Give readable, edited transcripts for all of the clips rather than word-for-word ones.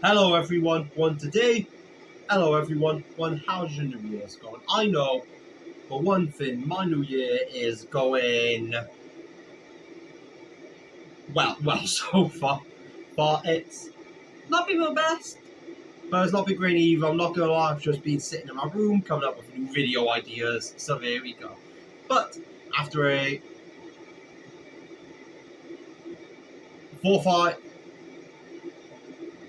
Hello everyone, today. Hello everyone, how's your New Year's going? I know, for one thing, my New Year is going well so far. But it's not been the best, but it's not been great either. I'm not gonna lie, I've just been sitting in my room coming up with new video ideas, so there we go. But after a 4-5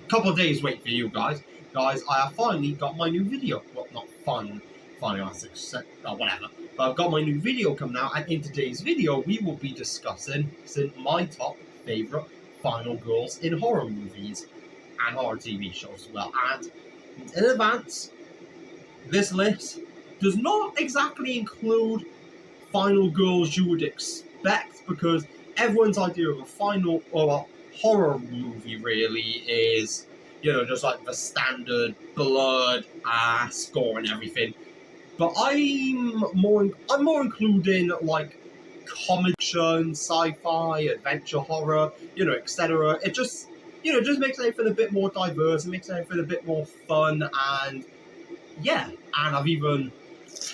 couple of days wait for you guys, I have finally got my new video. Well, not finally, I success, whatever. But I've got my new video coming out, and in today's video, we will be discussing my top favorite final girls in horror movies and horror TV shows as well. And in advance, this list does not exactly include final girls you would expect, because everyone's idea of a final or a horror movie really is, just like the standard blood, ass, gore and everything. But I'm more including like comic action, sci-fi, adventure horror, etc. It just makes everything a bit more diverse. It makes everything a bit more fun, and yeah. And I've even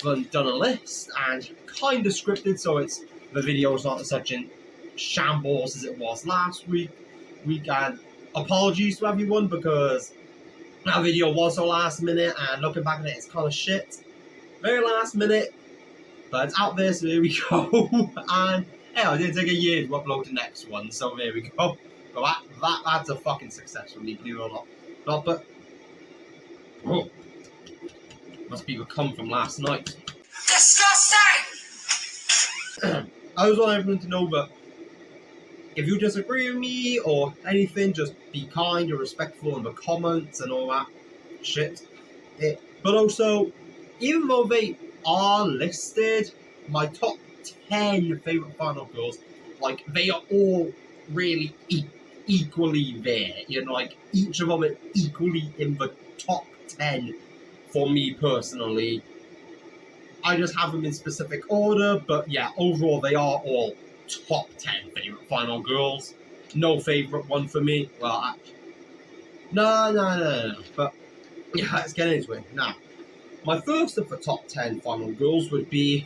done a list and kind of scripted, so the video is not such in shambles as it was last week. And apologies to everyone, because that video was so last minute, and looking back at it, it's kind of shit. Very last minute, but it's out there, so there we go. And yeah, it did take a year to upload the next one, so there we go. But that's a fucking success for me, believe it or not. But oh, must be the cum from last night. Disgusting! I just want everyone to know that if you disagree with me or anything, just be kind and respectful in the comments and all that shit. But also, even though they are listed, my top 10 favourite final girls, like, they are all really equally there. Like, each of them are equally in the top 10 for me personally. I just have them in specific order, but yeah, overall they are all top 10 favourite final girls. No favourite one for me. Well, actually, no. But yeah, let's get into it. Now, my first of the top 10 final girls would be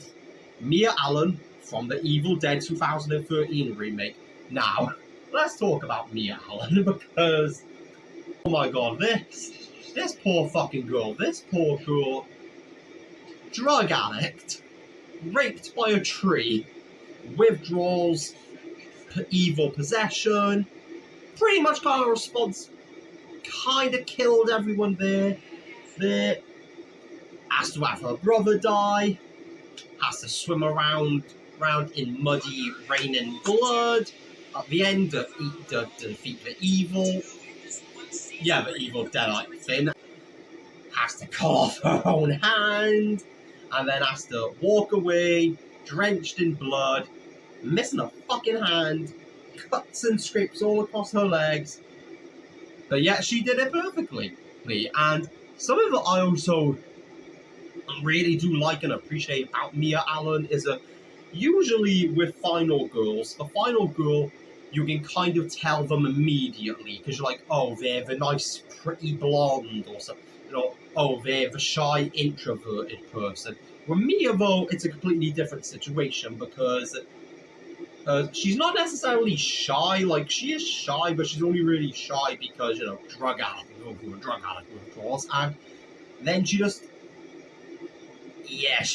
Mia Allen from the Evil Dead 2013 remake. Now, let's talk about Mia Allen, because, oh my god, this poor fucking girl, drug addict, raped by a tree, withdrawals, evil possession, pretty much kind of response, kind of killed everyone there, has to have her brother die, has to swim around in muddy rain and blood, at the end to defeat the evil deadite thing, has to cut off her own hand, and then has to walk away, drenched in blood, missing a fucking hand, cuts and scrapes all across her legs. But yet she did it perfectly. And something that I also really do like and appreciate about Mia Allen is that usually with final girls, the final girl, you can kind of tell them immediately, because you're like, oh, they're the nice, pretty blonde, or something. Oh, they're the shy, introverted person. With Mia, though, it's a completely different situation, because she's not necessarily shy. Like, she is shy, but she's only really shy because, drug addict withdrawals. And then she just,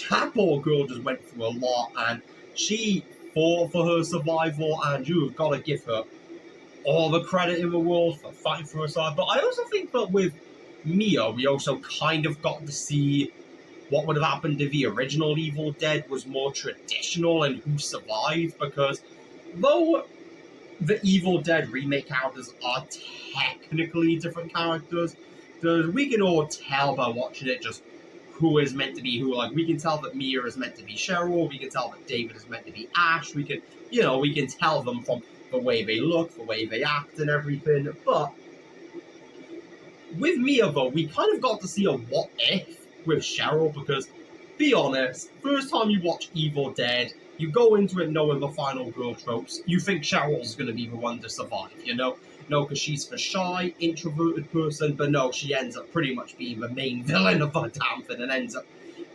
that poor girl just went through a lot, and she fought for her survival, and you've got to give her all the credit in the world for fighting for her side. But I also think that with Mia, we also kind of got to see what would have happened if the original Evil Dead was more traditional and who survived, because though the Evil Dead remake characters are technically different characters, we can all tell by watching it just who is meant to be who. Like, we can tell that Mia is meant to be Cheryl, we can tell that David is meant to be Ash, we can tell them from the way they look, the way they act and everything. But with Mia, though, we kind of got to see a what if with Cheryl, because, be honest, first time you watch Evil Dead, you go into it knowing the final girl tropes, you think Cheryl's going to be the one to survive, No, because she's the shy, introverted person, but no, she ends up pretty much being the main villain of the damn thing and ends up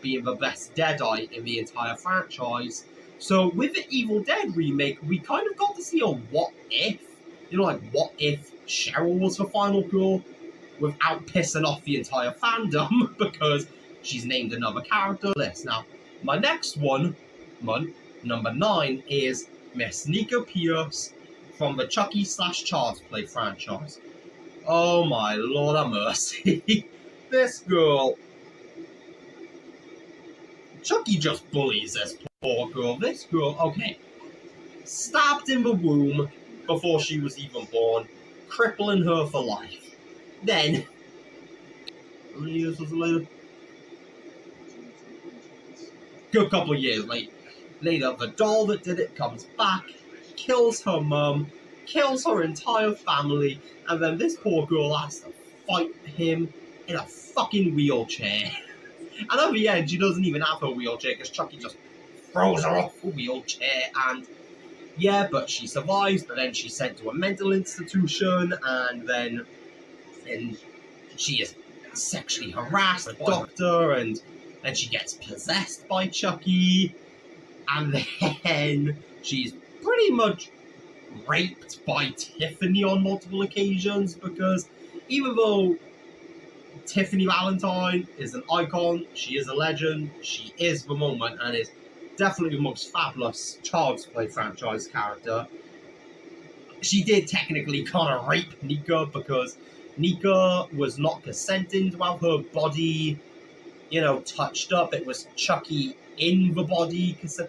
being the best Deadite in the entire franchise. So with the Evil Dead remake, we kind of got to see a what if. You know, like, what if Cheryl was the final girl without pissing off the entire fandom because she's named another character list. Now, my next one, number 9, is Miss Nika Pierce from the Chucky/Child's Play franchise. Oh my lord have mercy. This girl. Chucky just bullies this poor girl. This girl, okay, stabbed in the womb before she was even born, crippling her for life. Then, how many years was it later? Good couple of years later, the doll that did it comes back, kills her mum, kills her entire family, and then this poor girl has to fight him in a fucking wheelchair. And at the end, she doesn't even have her wheelchair because Chucky just throws her off the wheelchair. And yeah, but she survives, but then she's sent to a mental institution, and then she is sexually harassed by the doctor, and then she gets possessed by Chucky, and then she's pretty much raped by Tiffany on multiple occasions, because even though Tiffany Valentine is an icon, she is a legend, she is the moment, and is definitely the most fabulous Child's Play franchise character, she did technically kind of rape Nika, because Nika was not consenting to have her body, you know, touched up. It was Chucky in the body. It's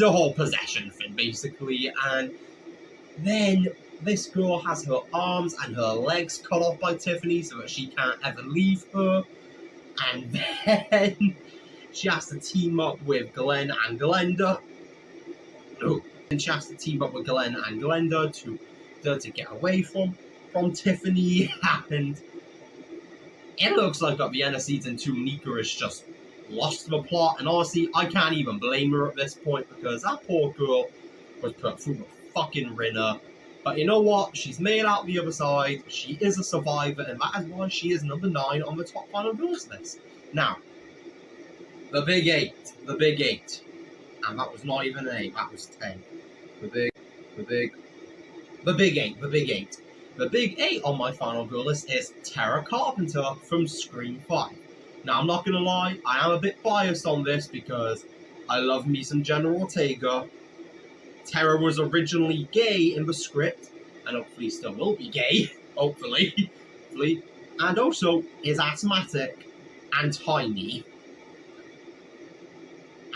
a whole possession thing, basically. And then this girl has her arms and her legs cut off by Tiffany so that she can't ever leave her. And then she has to team up with Glenn and Glenda. And she has to team up with Glenn and Glenda to get away from Tiffany. And it looks like at the end of season 2, Nika is just lost the plot. And honestly, I can't even blame her at this point, because that poor girl was put through the fucking ringer. But you know what? She's made out the other side. She is a survivor, and that is why she is number 9 on the top final girls list. Now, the big 8. The big 8. And that was not even an 8, that was 10. The big 8. The big 8 on my final girl list is Tara Carpenter from Scream 5. Now, I'm not going to lie, I am a bit biased on this because I love me some Jenna Ortega. Tara was originally gay in the script, and hopefully still will be gay, hopefully, and also is asthmatic and tiny.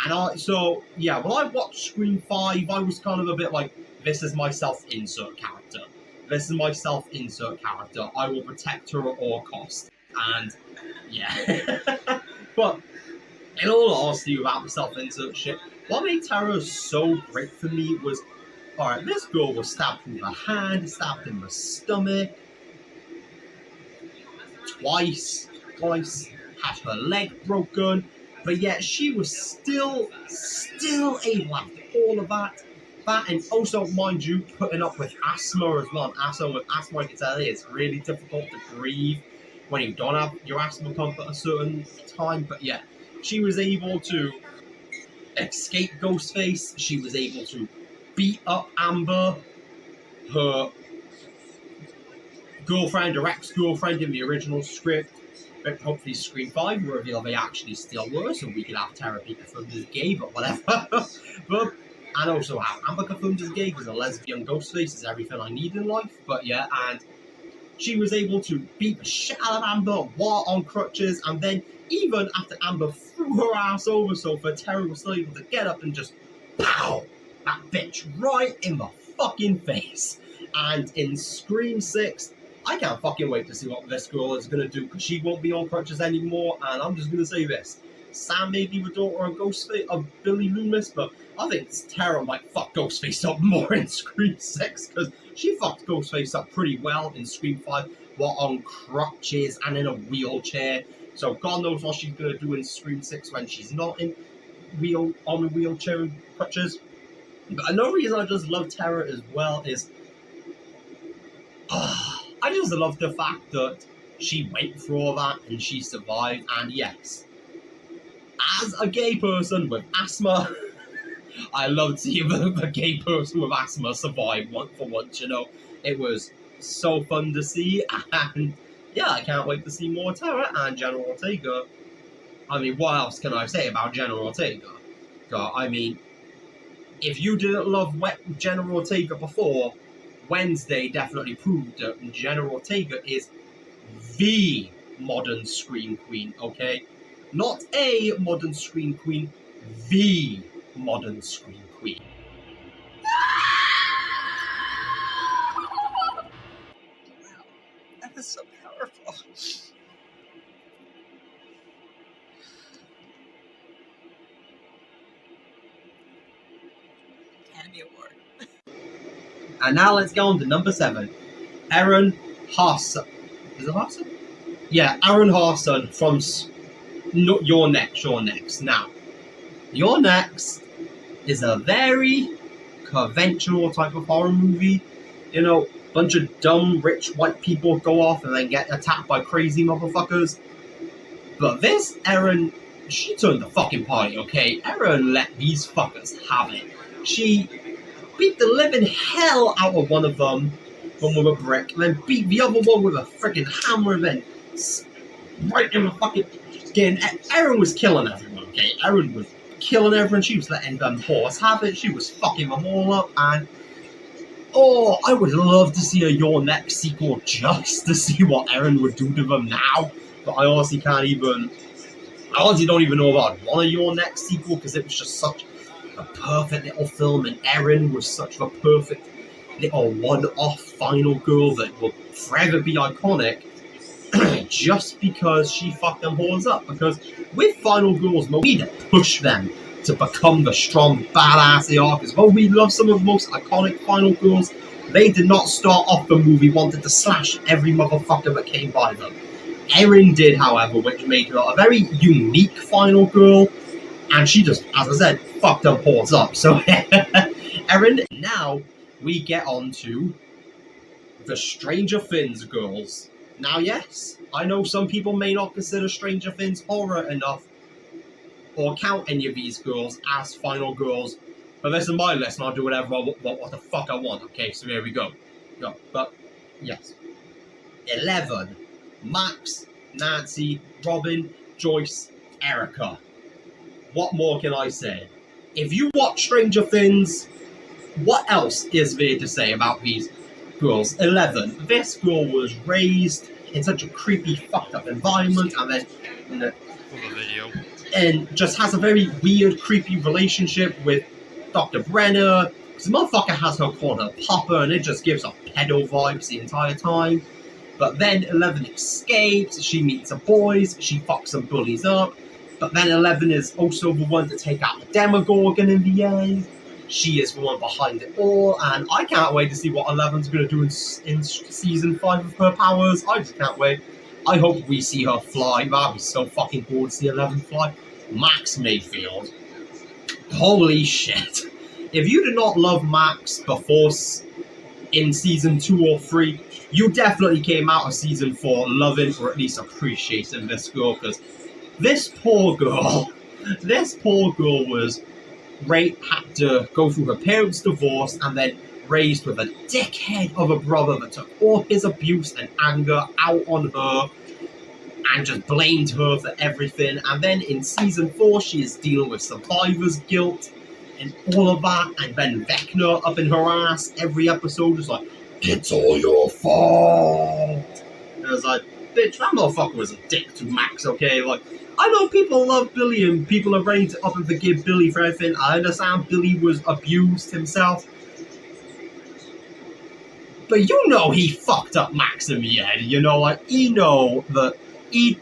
And so, yeah, when I watched Scream 5, I was kind of a bit like, this is my self-insert character. This is my self-insert character. I will protect her at all costs. And, yeah. But, in all honesty, without the self-insert shit, what made Tara so great for me was, alright, this girl was stabbed through the hand, stabbed in the stomach, twice, had her leg broken, but yet she was still able after all of that. And also, mind you, putting up with asthma as well. Also, with asthma, I can tell you, it's really difficult to breathe when you don't have your asthma pump at a certain time. But yeah, she was able to escape Ghostface. She was able to beat up Amber, her girlfriend or ex-girlfriend in the original script. But hopefully Scream 5 will reveal they actually still were, so we could have Tara be confirmed as gay, but whatever. And also have Amber confirmed as gay, because a lesbian Ghostface is everything I need in life. But yeah, and she was able to beat the shit out of Amber while on crutches, and then even after Amber threw her ass over sofa, Tara was still able to get up and just pow that bitch right in the fucking face. And in Scream 6, I can't fucking wait to see what this girl is going to do, because she won't be on crutches anymore, and I'm just going to say this. Sam may be the daughter of Ghostface, of Billy Loomis, but I think Tara might fuck Ghostface up more in Scream 6, because she fucked Ghostface up pretty well in Scream 5, while on crutches and in a wheelchair. So God knows what she's going to do in Scream 6 when she's not on a wheelchair and crutches. But another reason I just love Tara as well is I just love the fact that she went through all that and she survived. And yes, as a gay person with asthma, I love seeing a gay person with asthma survive for once. It was so fun to see, and yeah, I can't wait to see more Tara and General Ortega. I mean, what else can I say about General Ortega? I mean, if you didn't love General Ortega before, Wednesday definitely proved that General Ortega is the modern Scream Queen, okay? Not a modern Scream Queen, the modern Scream Queen. Wow, that was so powerful. Academy Award. And now let's go on to number 7. Aaron Harson. Is it Harson? Yeah, Aaron Harson from Your Next. Now, Your Next is a very conventional type of horror movie. Bunch of dumb, rich white people go off and then get attacked by crazy motherfuckers. But this Erin, she turned the fucking party, okay? Erin let these fuckers have it. She beat the living hell out of one of them, with a brick, and then beat the other one with a freaking hammer, and then right in the fucking skin. Erin was killing everyone, okay? Erin was killing everyone. She was letting them horse have it. She was fucking them all up, and oh, I would love to see a Your Next sequel just to see what Erin would do to them now. But I honestly don't even know if I'd want a Your Next sequel, because it was just such a perfect little film, and Erin was such a perfect little one-off final girl that will forever be iconic. Just because she fucked them whores up. Because with final girls, we need to push them to become the strong badass they are. Because while we love some of the most iconic final girls, they did not start off the movie wanting to slash every motherfucker that came by them. Erin did, however, which made her a very unique final girl, and she just, as I said, fucked them whores up. So Erin. Now we get on to the Stranger Things girls. Now, yes, I know some people may not consider Stranger Things horror enough or count any of these girls as final girls, but this is my list and I'll do whatever what the fuck I want. Okay, so here we go. But yes, 11: Max, Nancy, Robin, Joyce, Erica. What more can I say? If you watch Stranger Things, what else is there to say about these girls? 11. This girl was raised in such a creepy, fucked up environment, and then and just has a very weird, creepy relationship with Dr. Brenner. Because the motherfucker has her called her Papa, and it just gives off pedo vibes the entire time. But then 11 escapes, she meets the boys, she fucks some bullies up. But then 11 is also the one to take out the Demogorgon in the end. She is the one behind it all, and I can't wait to see what 11's going to do in season 5 of her powers. I just can't wait. I hope we see her fly. That'd be so fucking cool to see 11 fly. Max Mayfield. Holy shit. If you did not love Max before in season 2 or 3, you definitely came out of season 4 loving or at least appreciating this girl, because this poor girl was had to go through her parents' divorce and then raised with a dickhead of a brother that took all his abuse and anger out on her and just blamed her for everything. And then in season 4, she is dealing with survivor's guilt and all of that, and Ben Vecna up in her ass every episode, just like, it's all your fault. And I was like, bitch, that motherfucker was a dick to Max, okay? Like, I know people love Billy and people are ready to up and forgive Billy for everything. I understand Billy was abused himself. But he fucked up Max in the end, like, that he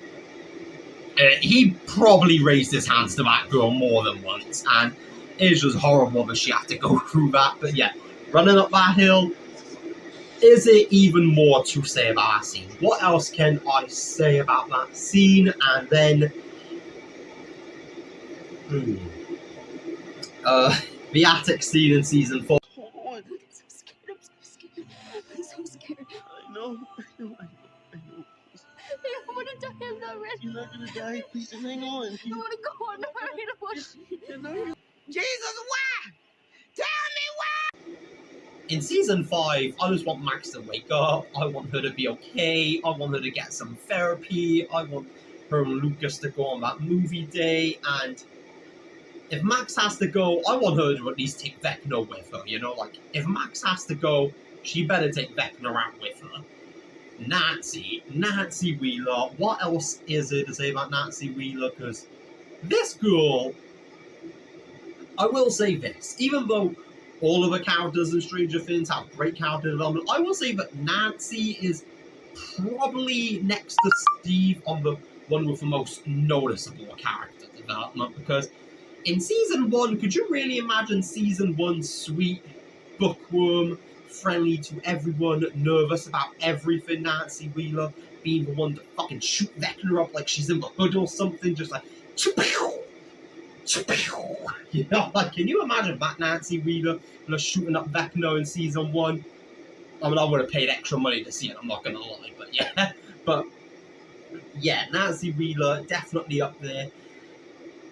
probably raised his hands to that girl more than once, and it's just horrible that she had to go through that. But yeah, running up that hill, is it even more to say about that scene? What else can I say about that scene? And then the attic scene in season 4. Oh, I'm so scared. I'm so scared. I'm so scared. know. I want to die in the red. You're not gonna die. Please just hang on. I want to go on. Jesus, why? Tell me why! In season 5, I just want Max to wake up. I want her to be okay. I want her to get some therapy. I want her and Lucas to go on that movie day. And if Max has to go, I want her to at least take Vecna with her. You know, like, if Max has to go, she better take Vecna out with her. Nancy Wheeler. What else is there to say about Nancy Wheeler? Because this girl, I will say this, even though all of the characters in Stranger Things have great character development, I will say that Nancy is probably next to Steve on the one with the most noticeable character development, because in season 1, could you really imagine season 1 sweet, bookworm, friendly to everyone, nervous about everything Nancy Wheeler, being the one to fucking shoot Vecna up like she's in the hood or something, just like, you know, like, can you imagine that Nancy Wheeler just shooting up Vecna in season 1? I mean, I would have paid extra money to see it, I'm not gonna lie, but yeah. But yeah, Nancy Wheeler, definitely up there.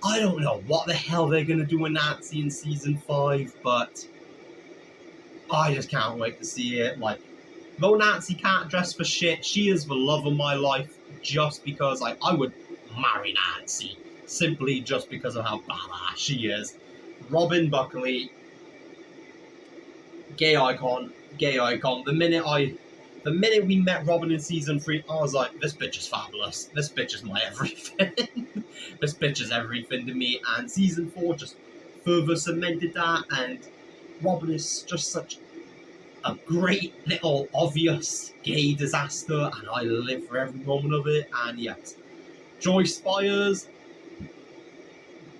I don't know what the hell they're gonna do with Nancy in season 5, but I just can't wait to see it. Like, though Nancy can't dress for shit, she is the love of my life just because, like, I would marry Nancy simply just because of how badass she is. Robin Buckley, gay icon. The minute we met Robin in season 3, I was like, this bitch is fabulous. This bitch is my everything. This bitch is everything to me. And season 4 just further cemented that. And Robin is just such a great little obvious gay disaster, and I live for every moment of it. And yes, Joyce Byers,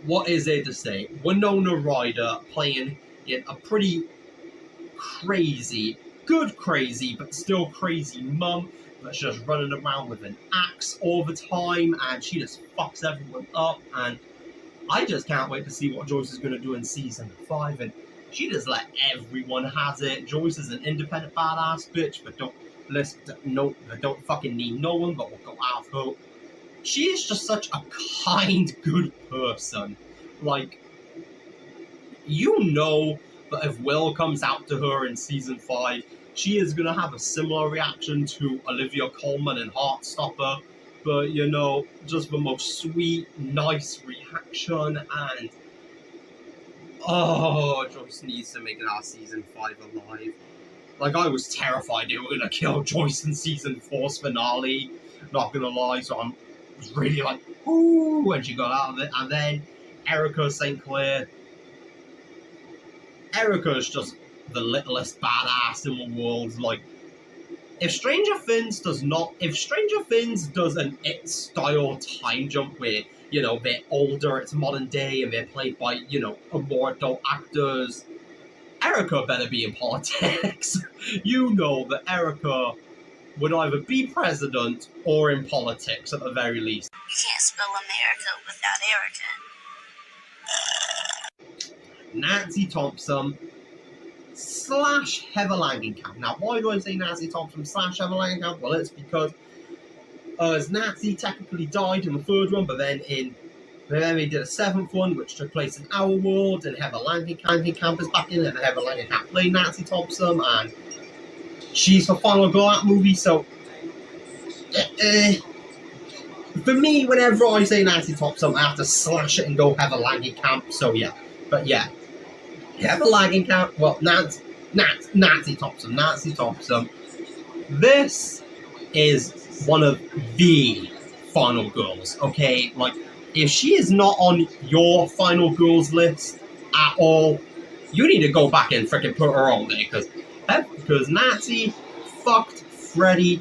what is there to say? Winona Ryder playing in a pretty crazy, but still crazy mum that's just running around with an axe all the time, and she just fucks everyone up. And I just can't wait to see what Joyce is going to do in season 5. And she just let everyone has it. Joyce is an independent badass bitch, but don't fucking need no one, but will go out of her. She is just such a kind, good person. Like, you know that if Will comes out to her in season 5, she is gonna have a similar reaction to Olivia Colman in Heartstopper, but you know, just the most sweet, nice reaction. And oh, Joyce needs to make it out season 5 alive. Like, I was terrified they were gonna kill Joyce in season 4's finale, not gonna lie, so I was really like, ooh, when she got out of it. And then Erica St. Clair. Erica's just the littlest badass in the world. Like, if Stranger Things does an It-style time jump where, you know, they're older, it's modern day, and they're played by, you know, more adult actors, Erica better be in politics. You know that Erica would either be president or in politics at the very least. You can't spell America without Erica. Nancy Thompson / Heather Langenkamp. Now, why do I say Nancy Thompson / Heather Langenkamp? Well, it's because as Nancy technically died in the 3rd one, but then they did a 7th one, which took place in our world, and Heather Langenkamp is back in it, and Heather Langenkamp played Nancy Thompson, and she's the final girl out movie. So, for me, whenever I say Nancy Thompson, I have to slash it and go Heather Langenkamp. So yeah, but yeah, Heather Langenkamp. Well, Nancy Thompson. This is one of the final girls. Okay, like, if she is not on your final girls list at all, you need to go back and freaking put her on there, because Nancy fucked Freddie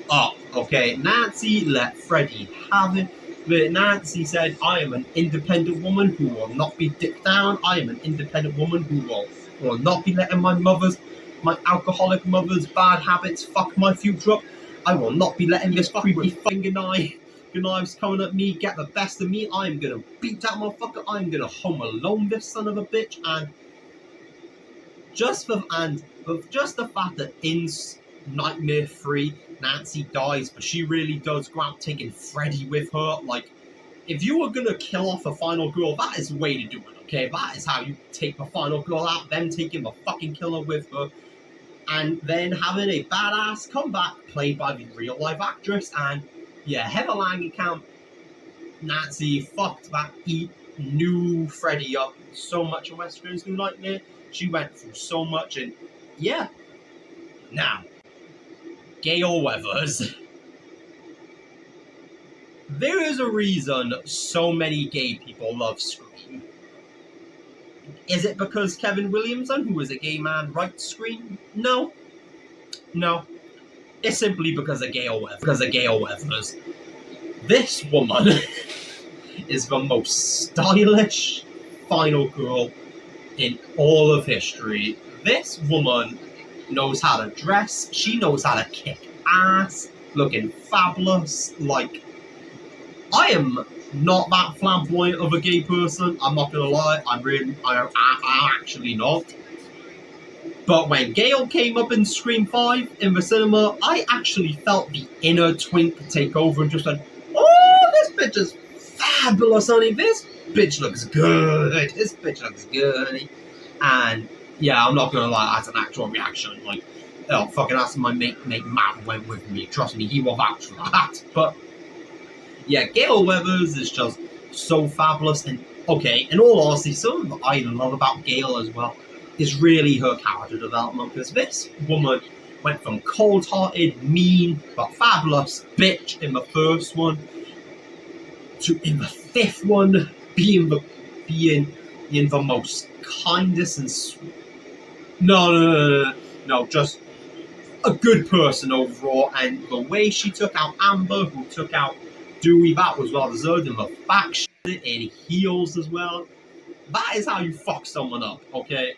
up. Okay, Nancy let Freddie have it. But Nancy said, I am an independent woman who will not be dicked down. I am an independent woman who will not be letting my alcoholic mother's bad habits fuck my future up. I will not be letting this creepy finger knives coming at me get the best of me. I am gonna beat that motherfucker. I am gonna home alone this son of a bitch. And just the fact that Nightmare 3, Nancy dies, but she really does go out taking Freddy with her. Like, if you were gonna kill off a final girl, that is the way to do it, okay? That is how you take the final girl out, then taking the fucking killer with her, and then having a badass comeback played by the real life actress. And yeah, Heather Langenkamp, Nancy, fucked that new Freddy up so much in West Screen's New Nightmare. She went through so much, and yeah. Now, Gale Weathers. There is a reason so many gay people love Scream. Is it because Kevin Williamson, who is a gay man, writes Scream? No. No. It's simply because of Gale Weathers. This woman is the most stylish final girl in all of history. This woman knows how to dress. She knows how to kick ass, looking fabulous. Like, I am not that flamboyant of a gay person. I'm not gonna lie. I'm actually not. But when Gale came up in Scream 5 in the cinema, I actually felt the inner twink take over and just went, "Oh, this bitch is fabulous, honey. This bitch looks good. This bitch looks good." And yeah, I'm not gonna lie, that's an actual reaction. Like, oh, fucking ask my mate Matt went with me. Trust me, he will vouch for that. But yeah, Gale Weathers is just so fabulous. And okay, in all honesty, something that I love about Gale as well is really her character development, because this woman went from cold-hearted, mean, but fabulous bitch in the first one to, in the fifth one, being the most kindest and no, just a good person overall. And the way she took out Amber, who took out Dewey, that was well deserved. And the fact shit in heels as well. That is how you fuck someone up, okay?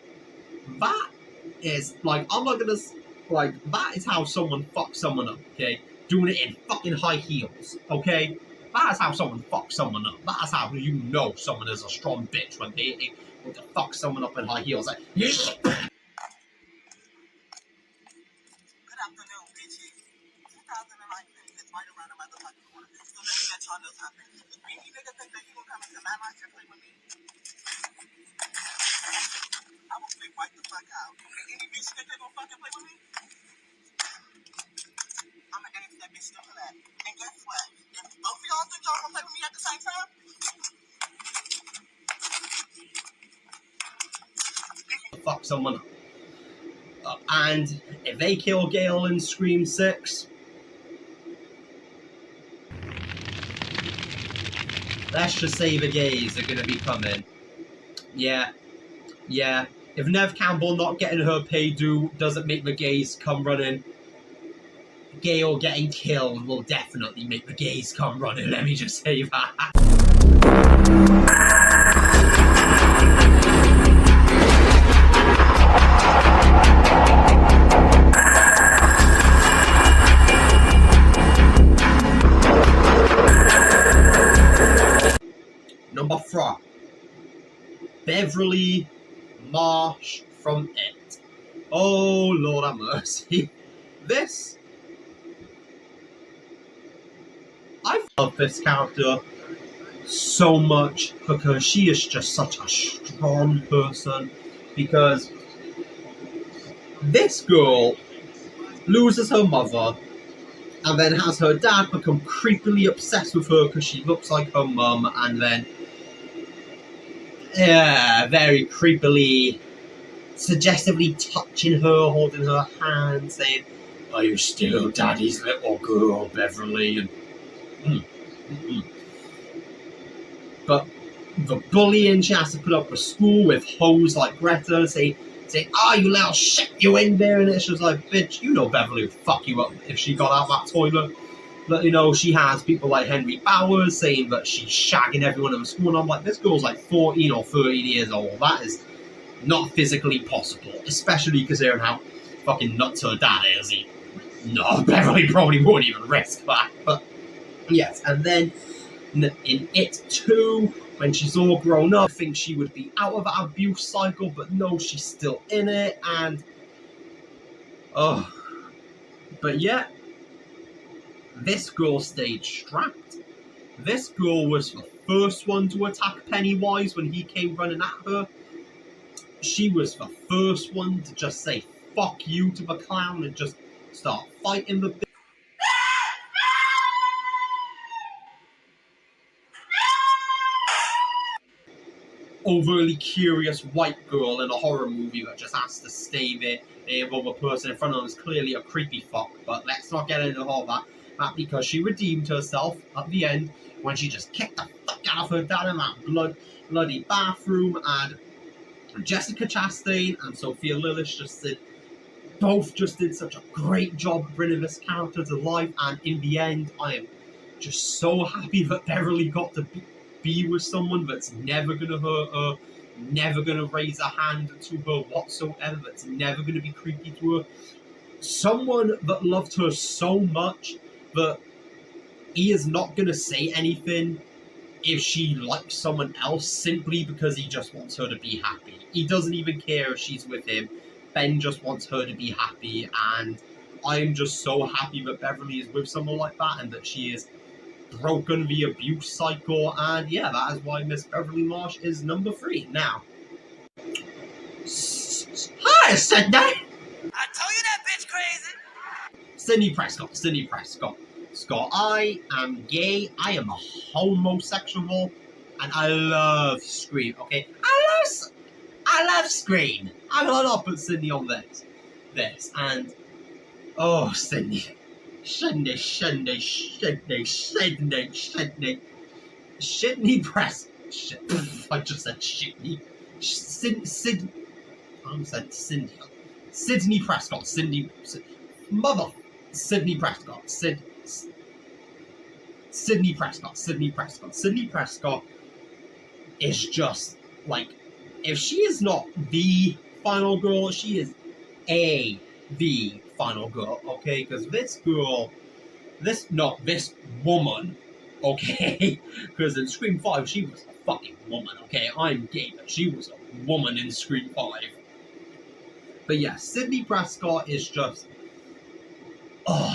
That is, like, I'm not gonna, like, that is how someone fucks someone up, okay? Doing it in fucking high heels, okay? That is how someone fucks someone up. That is how you know someone is a strong bitch, when they want to fuck someone up in high heels. Like, Good afternoon, bitches. 2019 is right around the motherfucking corner. So let me let y'all know something. If any nigga think that you gonna come into my life and play with me, I will flip right the fuck out. And any bitch think they gonna fucking play with me, I'ma ask that bitch to play. And guess what? If both of y'all think y'all gonna play with me at the same time, fuck someone up. And if they kill Gale in Scream 6, let's just say the gays are gonna be coming. Yeah. If Nev Campbell not getting her pay due doesn't make the gays come running, Gale getting killed will definitely make the gays come running. Let me just say that. Number 4. Beverly Marsh from It. Oh, Lord have mercy. I love this character so much because she is just such a strong person. Because this girl loses her mother and then has her dad become creepily obsessed with her because she looks like her mum, and then very creepily, suggestively touching her, holding her hand, saying, "Are you still Daddy's little girl, Beverly?" And But the bullying she has to put up with school with hoes like Greta, saying, "Ah, you little shit, you in there?" And it's just like, bitch, you know Beverly would fuck you up if she got out that toilet. But, you know, she has people like Henry Bowers saying that she's shagging everyone in the school, and I'm like, this girl's like 14 or 13 years old. That is not physically possible, especially considering how fucking nuts her dad is. No, Beverly probably won't even risk that. But yes, and then in It 2, when she's all grown up, I think she would be out of that abuse cycle, but no, she's still in it. And But yet, this girl stayed strapped. This girl was the first one to attack Pennywise when he came running at her. She was the first one to just say fuck you to the clown and just start fighting the overly curious white girl in a horror movie that just has to stay there. The other person in front of them is clearly a creepy fuck, but let's not get into all that. That because she redeemed herself at the end when she just kicked the fuck out of her dad in that bloody bathroom, and Jessica Chastain and Sophia Lillis both did such a great job bringing this character to life, and in the end, I am just so happy that Beverly got to be with someone that's never going to hurt her, never going to raise a hand to her whatsoever, that's never going to be creepy to her. Someone that loved her so much that he is not going to say anything if she likes someone else simply because he just wants her to be happy. He doesn't even care if she's with him. Ben just wants her to be happy, and I'm just so happy that Beverly is with someone like that and that she is broken the abuse cycle, and yeah, that is why Miss Beverly Marsh is number 3. Now, hi, Sydney! I told you that bitch crazy! Sydney Prescott. Scott, I am gay, I am a homosexual, and I love Scream, okay? I love Scream. I'm gonna not put Sydney on this, and, oh, Sydney Press. I just said Sydney. Sydney Prescott. Sydney Prescott. Sydney Prescott is just like, if she is not the final girl, she is the final girl, okay? Because this woman, okay? Because in Scream 5, she was a fucking woman, okay? I'm gay, but she was a woman in Scream 5. But yeah, Sydney Prescott is just,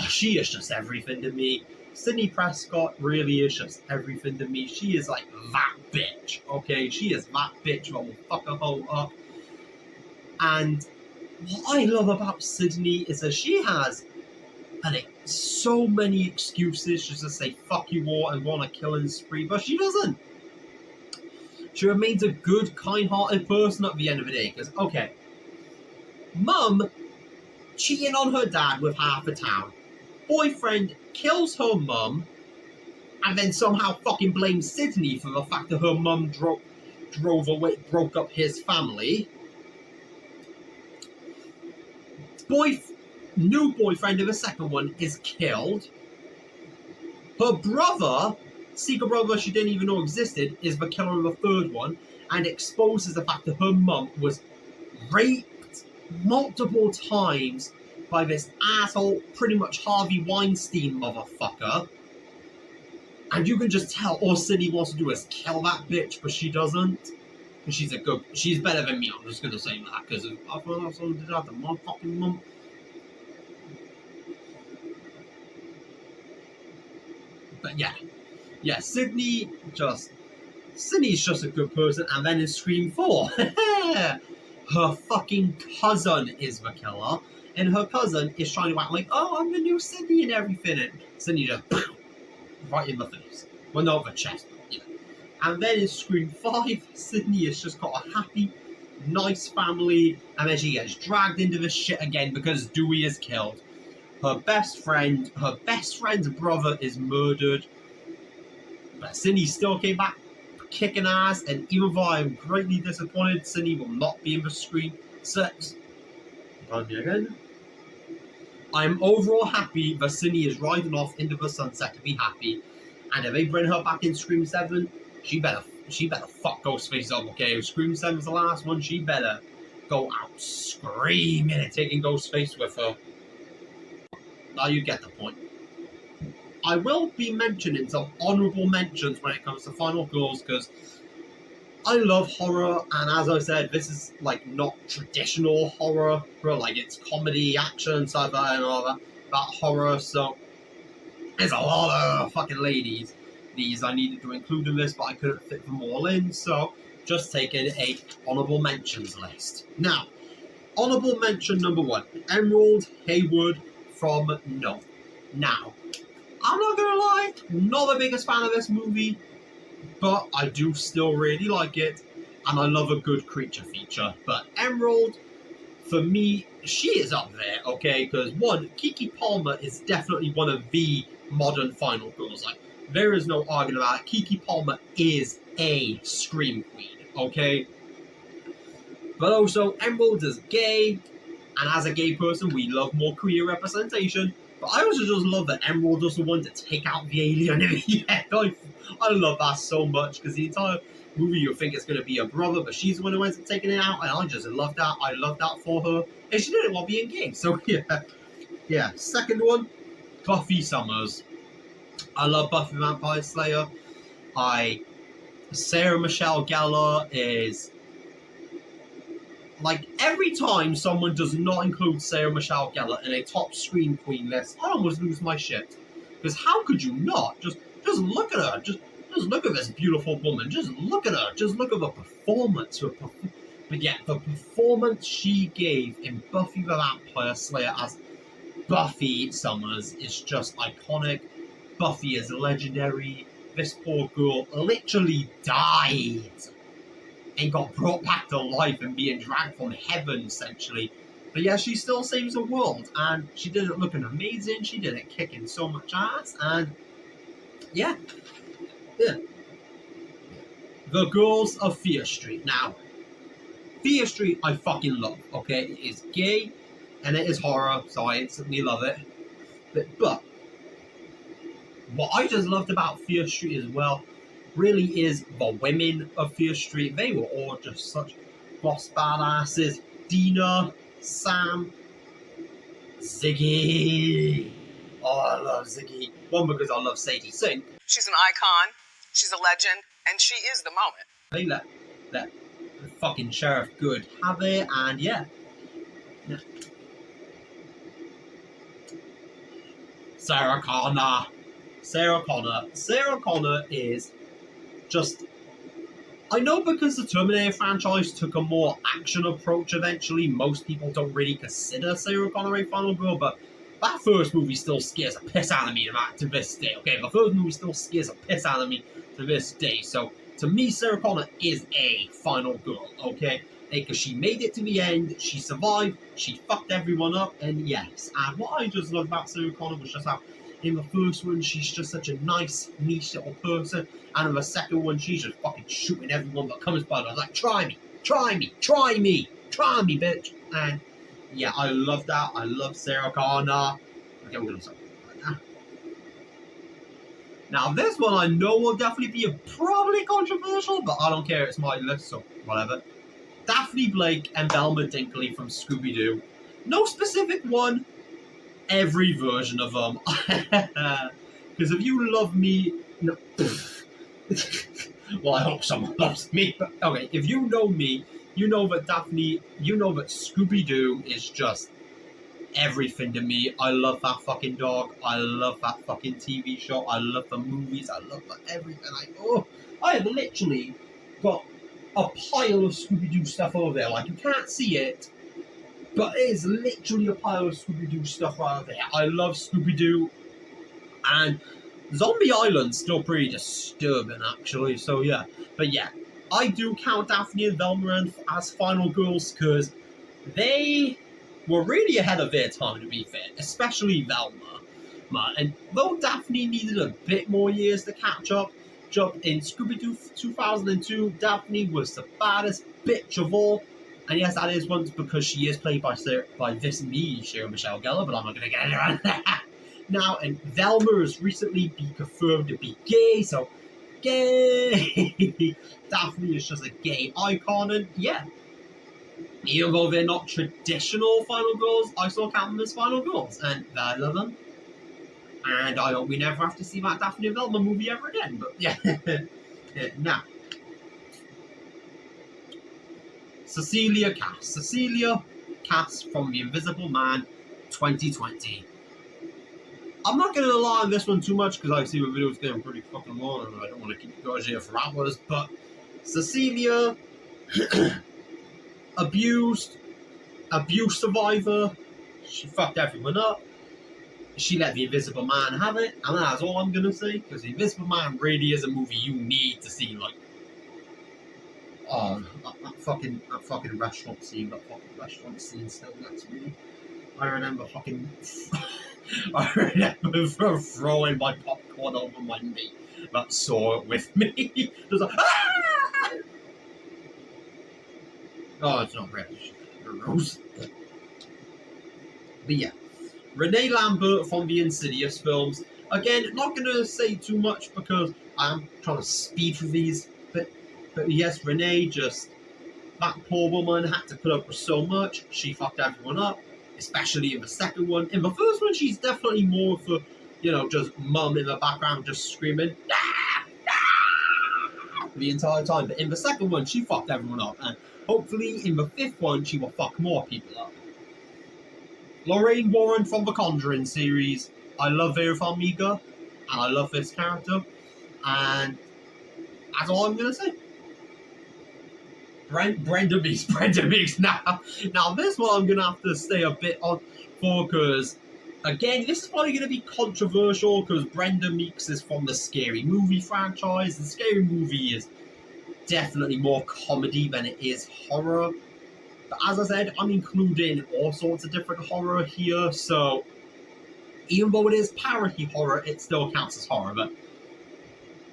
she is just everything to me. Sydney Prescott really is just everything to me. She is like that bitch, okay? She is that bitch that will fuck a hoe up. And what I love about Sydney is that she has so many excuses just to say fuck you all and go on a killing spree, but she doesn't. She remains a good, kind-hearted person at the end of the day, because, okay, Mum cheating on her dad with half the town. Boyfriend kills her mum, and then somehow fucking blames Sydney for the fact that her mum drove away, broke up his family. New boyfriend of the second one is killed. Her brother, secret brother she didn't even know existed, is the killer of the third one, and exposes the fact that her mum was raped multiple times by this asshole, pretty much Harvey Weinstein motherfucker. And you can just tell all Sydney wants to do is kill that bitch, but she doesn't. Because she's better than me, I'm just gonna say that, because I thought that's all did that to my fucking mum. But yeah, Sydney's just a good person, and then in Scream 4, her fucking cousin is the killer, and her cousin is trying to act like, oh, I'm the new Sydney and everything, and Sydney just right in the face. Well, not the chest, but yeah. And then in Scream 5, Sydney has just got a happy, nice family, and then she gets dragged into this shit again because Dewey is killed. Her best friend's brother is murdered, but Sydney still came back kicking ass, and even though I'm greatly disappointed Sydney will not be in the Scream 6, I'm overall happy that Sydney is riding off into the sunset to be happy, and if they bring her back in Scream 7, she better fuck Ghostface up, okay? If Scream 7's the last one, she better go out screaming and taking Ghostface with her. Now you get the point. I will be mentioning some honourable mentions when it comes to Final Girls, because I love horror, and as I said, this is like not traditional horror, like it's comedy, action, sci-fi, and all that. about horror, so there's a lot of fucking ladies. These I needed to include in this, but I couldn't fit them all in, so just taking a honourable mentions list. Now, honourable mention number 1, Emerald Haywood from No. Now, I'm not gonna lie, not the biggest fan of this movie, but I do still really like it, and I love a good creature feature. But Emerald, for me, she is up there, okay? Because one, Keke Palmer is definitely one of the modern final girls. Like, there is no arguing about it. Keke Palmer is a scream queen, okay? But also, Emerald is gay, and as a gay person, we love more queer representation. But I also just love that Emerald was the one to take out the alien in the end. I love that so much, because the entire movie you think it's going to be a brother, but she's the one who ends up taking it out, and I just love that. I love that for her. And she did it while being gay, so yeah. Yeah, second one, Buffy Summers. I love Buffy Vampire Slayer. Sarah Michelle Gellar is... Like, every time someone does not include Sarah Michelle Gellar in a top screen queen list, I almost lose my shit. Because how could you not? Just look at her. Just look at this beautiful woman. Just look at her. Just look at the performance. But yeah, the performance she gave in Buffy the Vampire Slayer as Buffy Summers is just iconic. Buffy is legendary. This poor girl literally died and got brought back to life and being dragged from heaven, essentially. But yeah, she still saves the world, and she did it looking amazing. She did it kicking so much ass, and yeah. The Girls of Fear Street. Now, Fear Street I fucking love, okay? It is gay, and it is horror, so I instantly love it. But what I just loved about Fear Street as well really is the women of Fear Street. They were all just such boss badasses. Dina, Sam, Ziggy. Oh, I love Ziggy. One, because I love Sadie Sink. She's an icon, she's a legend, and she is the moment. They let the fucking Sheriff Good have it, and yeah. Sarah Connor. Sarah Connor is just... I know because the Terminator franchise took a more action approach eventually, most people don't really consider Sarah Connor a final girl, but that first movie still scares the piss out of me to this day, okay? The first movie still scares the piss out of me to this day, so to me, Sarah Connor is a final girl, okay? Because she made it to the end, she survived, she fucked everyone up, and yes. And what I just loved about Sarah Connor was just how in the first one, she's just such a nice, niche little person, and in the second one, she's just fucking shooting everyone that comes by. I was like, try me, bitch. And yeah, I love that. I love Sarah Connor. Okay, we're gonna stop right now. Now, this one I know will definitely be probably controversial, but I don't care. It's my list, so whatever. Daphne Blake and Velma Dinkley from Scooby-Doo. No specific one. Every version of them. Because if you love me... No. Well, I hope someone loves me. But okay, if you know me, you know that Daphne... You know that Scooby-Doo is just everything to me. I love that fucking dog. I love that fucking TV show. I love the movies. I love everything. I have literally got a pile of Scooby-Doo stuff over there. Like, you can't see it, but it is literally a pile of Scooby-Doo stuff right over there. I love Scooby-Doo, and Zombie Island's still pretty disturbing, actually, so yeah. But yeah, I do count Daphne and Velma as final girls, because they were really ahead of their time, to be fair, especially Velma. And though Daphne needed a bit more years to catch up, in Scooby-Doo 2002, Daphne was the baddest bitch of all. And yes, that is once because she is played by Sarah Michelle Gellar, but I'm not going to get around that. Now, and Velma has recently been confirmed to be gay, so gay! Daphne is just a gay icon, and yeah. Even though they're not traditional final girls, I still count them as final girls, and I love them. And I hope we never have to see that Daphne and Velma movie ever again, but yeah. Now, Cecilia Cass from The Invisible Man 2020. I'm not going to rely on this one too much because I see the video's getting pretty fucking long and I don't want to keep you guys here for hours. But Cecilia, abuse survivor, she fucked everyone up. She let the Invisible Man have it, and that's all I'm gonna say. Because the Invisible Man really is a movie you need to see. Like, oh, that fucking restaurant scene, still gets me. I remember fucking. I remember throwing my popcorn over my mate that saw it with me. Just like, ah! Oh, it's not British. Rose. But yeah, Renee Lambert from the Insidious films. Again, not going to say too much because I'm trying to speed through these. But yes, Renee, just that poor woman had to put up with so much. She fucked everyone up, especially in the second one. In the first one, she's definitely more for, just mum in the background just screaming the entire time. But in the second one, she fucked everyone up. And hopefully in the fifth one, she will fuck more people up. Lorraine Warren from the Conjuring series. I love Vera Farmiga, and I love this character. And that's all I'm going to say. Brenda Meeks. Now this one I'm going to have to stay a bit on for because, again, this is probably going to be controversial because Brenda Meeks is from the Scary Movie franchise. The Scary Movie is definitely more comedy than it is horror. But as I said, I'm including all sorts of different horror here, so even though it is parody horror, it still counts as horror. But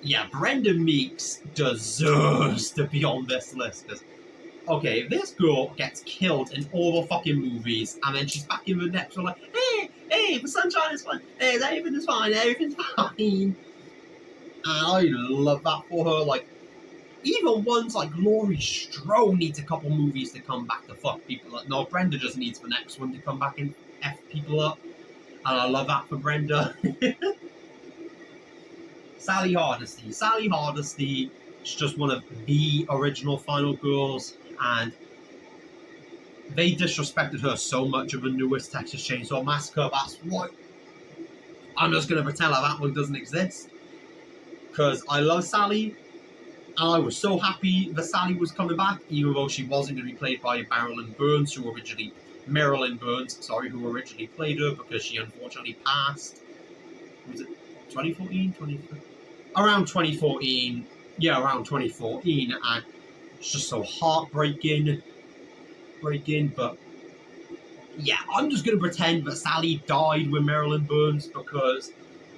yeah, Brenda Meeks deserves to be on this list. Because, okay, if this girl gets killed in all the fucking movies, and then she's back in the next one like, hey, the sunshine is fine, hey, everything's fine. And I love that for her. Like, even ones like Laurie Strode needs a couple movies to come back to fuck people up. No, Brenda just needs the next one to come back and F people up. And I love that for Brenda. Sally Hardesty is just one of the original Final Girls. And they disrespected her so much of the newest Texas Chainsaw Massacre. That's what I'm just going to pretend like that one doesn't exist. Because I love Sally. And I was so happy that Sally was coming back, even though she wasn't going to be played by Marilyn Burns, who originally played her because she unfortunately passed. Was it 2014? Around 2014. Yeah, around 2014. And it's just so heartbreaking. But yeah, I'm just going to pretend that Sally died with Marilyn Burns because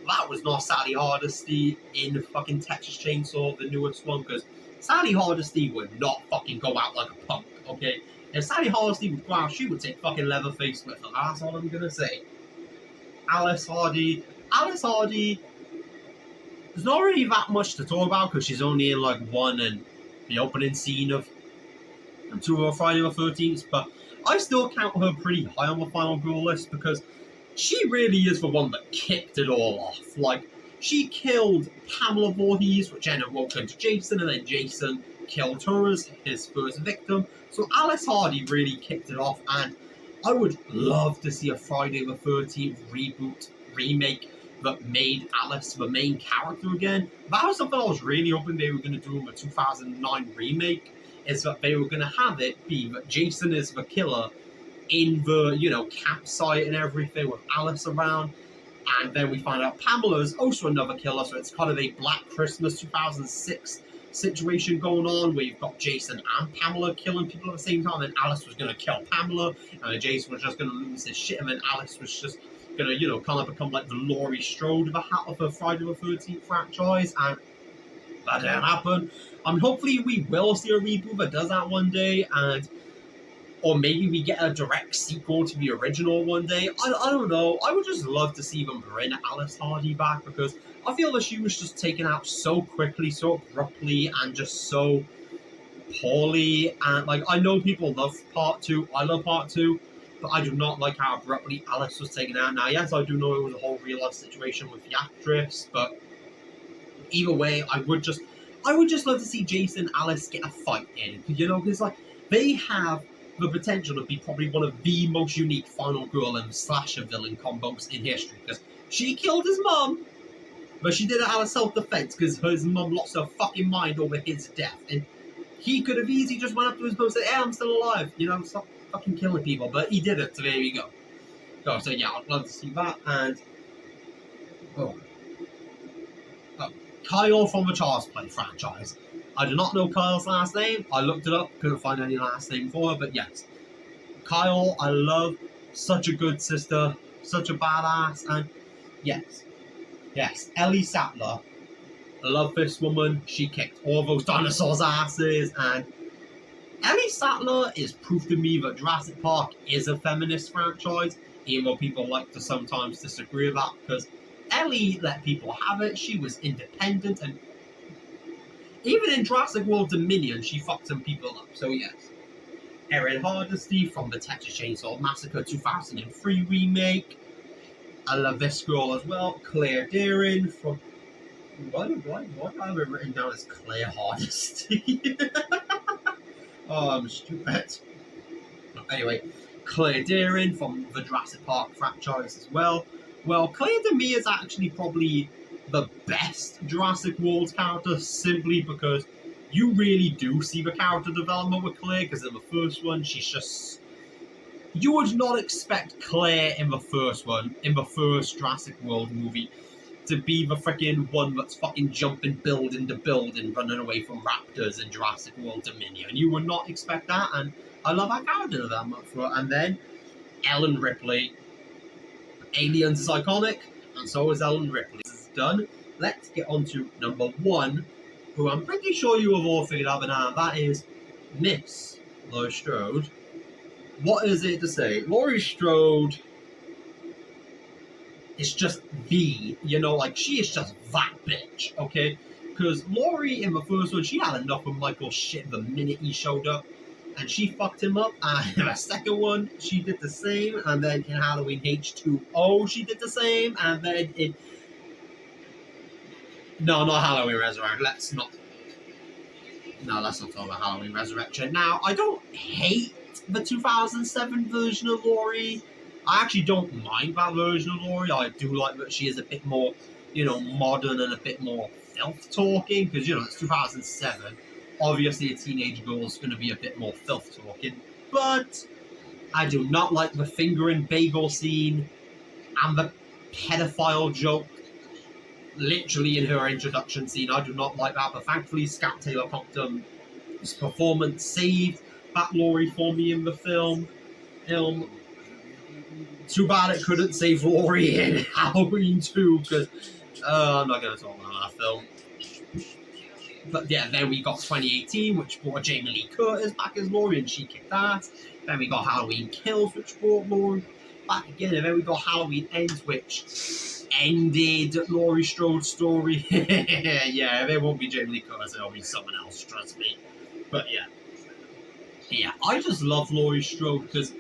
that was not Sally Hardesty in fucking Texas Chainsaw, the newest one, because Sally Hardesty would not fucking go out like a punk, okay? If Sally Hardesty would go out, she would take fucking Leatherface with her. That's all I'm gonna say. Alice Hardy, there's not really that much to talk about because she's only in like one and the opening scene of 2 or Friday the 13th, but I still count her pretty high on the Final Girl list because she really is the one that kicked it all off. Like, she killed Pamela Voorhees, which ended up walking to Jason, and then Jason killed her as his first victim. So Alice Hardy really kicked it off, and I would love to see a Friday the 13th remake that made Alice the main character again. That was something I was really hoping they were going to do in the 2009 remake, is that they were going to have it be that Jason is the killer in the, campsite and everything with Alice around. And then we find out Pamela is also another killer, so it's kind of a Black Christmas 2006 situation going on where you've got Jason and Pamela killing people at the same time, and Alice was going to kill Pamela, and then Jason was just going to lose his shit, and then Alice was just going to, kind of become like the Laurie Strode of the Friday the 13th franchise, and that didn't happen. Hopefully we will see a reboot that does that one day, or maybe we get a direct sequel to the original one day. I don't know. I would just love to see them bring Alice Hardy back because I feel that she was just taken out so quickly, so abruptly, and just so poorly. And, I know people love Part 2. I love Part 2. But I do not like how abruptly Alice was taken out. Now, yes, I do know it was a whole real-life situation with the actress, but either way, I would just love to see Jason and Alice get a fight in. Because, they have the potential to be probably one of the most unique Final Girl and slasher villain combos in history. Because She killed his mum, but she did it out of self-defense because his mum lost her fucking mind over his death. And he could have easily just went up to his mum and said, hey, I'm still alive. You know, stop fucking killing people. But he did it, so there you go. So yeah, I'd love to see that. And Kyle from the Child's Play franchise. I do not know Kyle's last name. I looked it up, couldn't find any last name for her, but yes. Kyle, I love. Such a good sister, such a badass, and yes, Ellie Sattler. I love this woman. She kicked all those dinosaurs' asses, and Ellie Sattler is proof to me that Jurassic Park is a feminist franchise, even though people like to sometimes disagree with that, because Ellie let people have it. She was independent, and even in Jurassic World Dominion, she fucked some people up, so yes. Erin Hardesty from the Texas Chainsaw Massacre 2003 remake. I love this girl as well. Claire Dearin from... Why do I have it written down as Claire Hardesty? Oh, I'm stupid. Anyway, Claire Dearin from the Jurassic Park franchise as well. Well, Claire to me is actually probably the best Jurassic World character, simply because you really do see the character development with Claire, because in the first one, she's just... You would not expect Claire in the first Jurassic World movie, to be the freaking one that's fucking jumping building to building, running away from raptors in Jurassic World Dominion. You would not expect that, and I love that character development for her. And then, Ellen Ripley. Aliens is iconic, and so is Ellen Ripley. This is done. Let's get on to number one, who I'm pretty sure you have all figured out by now. That is Miss Laurie Strode. What is it to say? Laurie Strode is just she is just that bitch, okay? Because Laurie in the first one, she had enough of Michael's shit the minute he showed up, and she fucked him up. And in the second one, she did the same, and then in Halloween H2O, she did the same, and then in... No, not Halloween Resurrection. Let's not talk about Halloween Resurrection. Now, I don't hate the 2007 version of Laurie. I actually don't mind that version of Laurie. I do like that she is a bit more, modern and a bit more filth-talking, because, it's 2007. Obviously, a teenage girl is going to be a bit more filth-talking, but I do not like the fingering bagel scene and the pedophile joke literally in her introduction scene. I do not like that, but thankfully Scout Taylor Compton's performance saved that Laurie for me in the film. Too bad it couldn't save Laurie in Halloween 2, because I'm not going to talk about that film. But yeah, then we got 2018, which brought Jamie Lee Curtis back as Laurie, and she kicked ass. Then we got Halloween Kills, which brought Laurie back again, and then we got Halloween Ends, which ended Laurie Strode's story. Yeah, there won't be Jamie Lee Curtis, there'll be someone else, trust me. But yeah, I just love Laurie Strode, because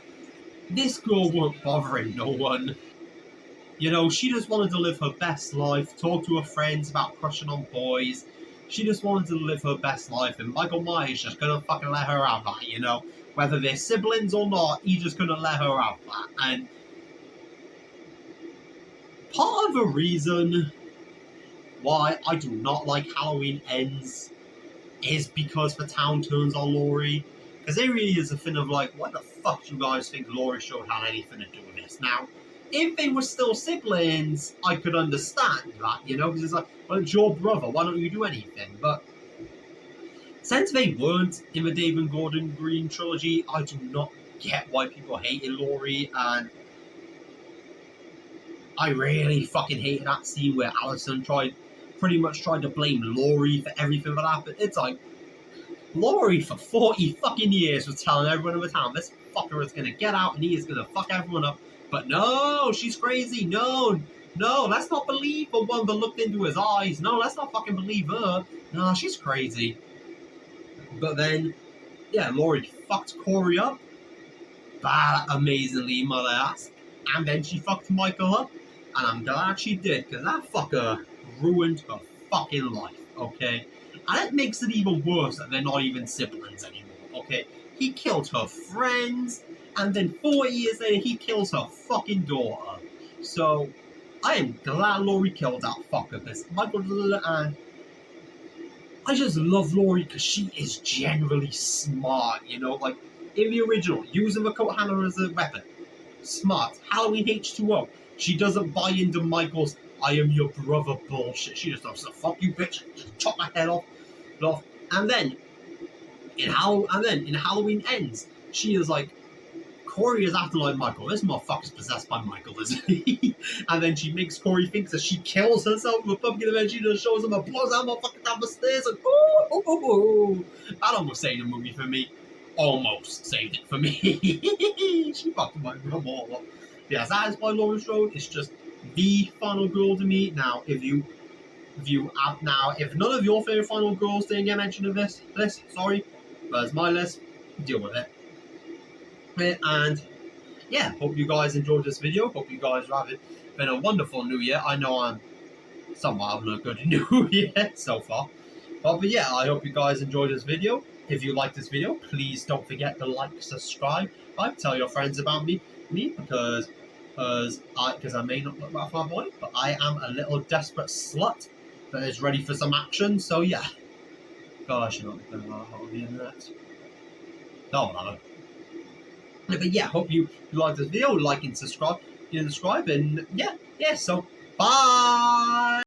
this girl weren't bothering no one. She just wanted to live her best life, talk to her friends about crushing on boys. She just wanted to live her best life, and Michael Myers just couldn't fucking let her have that, Whether they're siblings or not, he just couldn't let her have that. And part of the reason why I do not like Halloween Ends is because the town turns on Laurie. Because there really is a thing of what the fuck do you guys think Laurie Strode had anything to do with this? Now, if they were still siblings, I could understand that, because it's well, it's your brother, why don't you do anything? But since they weren't in the David Gordon Green trilogy, I do not get why people hated Laurie, and I really fucking hated that scene where Allison pretty much tried to blame Laurie for everything that happened. It's Laurie for 40 fucking years was telling everyone in the town, this fucker is gonna get out and he is gonna fuck everyone up. But no, she's crazy. No, let's not believe the one that looked into his eyes. No, let's not fucking believe her. No, she's crazy. But then, yeah, Laurie fucked Corey up. Amazingly, mother ass. And then she fucked Michael up. And I'm glad she did, because that fucker ruined her fucking life, okay? And it makes it even worse that they're not even siblings anymore, okay? He killed her friends, and then 4 years later, he kills her fucking daughter. So, I am glad Laurie killed that fucker because Michael and I just love Laurie because she is generally smart, you know, like in the original, using the coat handler as a weapon. Smart. Halloween H2O. She doesn't buy into Michael's I am your brother bullshit. She just goes, fuck you bitch, just chop my head off. And then in Halloween Ends, she is like, Corey is acting like Michael. This motherfucker's possessed by Michael, isn't he? And then she makes Corey think that she kills herself with a pumpkin, and then she just shows him and blows that motherfucker down the stairs. And that almost saved the movie for me. Almost saved it for me. She fucking might come all up. Yes, that is why Laurie Strode is just the final girl to me. Now, if none of your favorite final girls didn't get mentioned in this list, sorry, but it's my list. Deal with it. And yeah, hope you guys enjoyed this video. Hope you guys are having been a wonderful new year. I know I'm somewhat having a good new year so far. But yeah, I hope you guys enjoyed this video. If you like this video, please don't forget to like, subscribe, tell your friends about me because I may not look like my boy, but I am a little desperate slut that is ready for some action. So yeah, gosh, you're not going to hold the internet. No, whatever. But yeah, hope you like this video, like and subscribe, and yeah, so bye.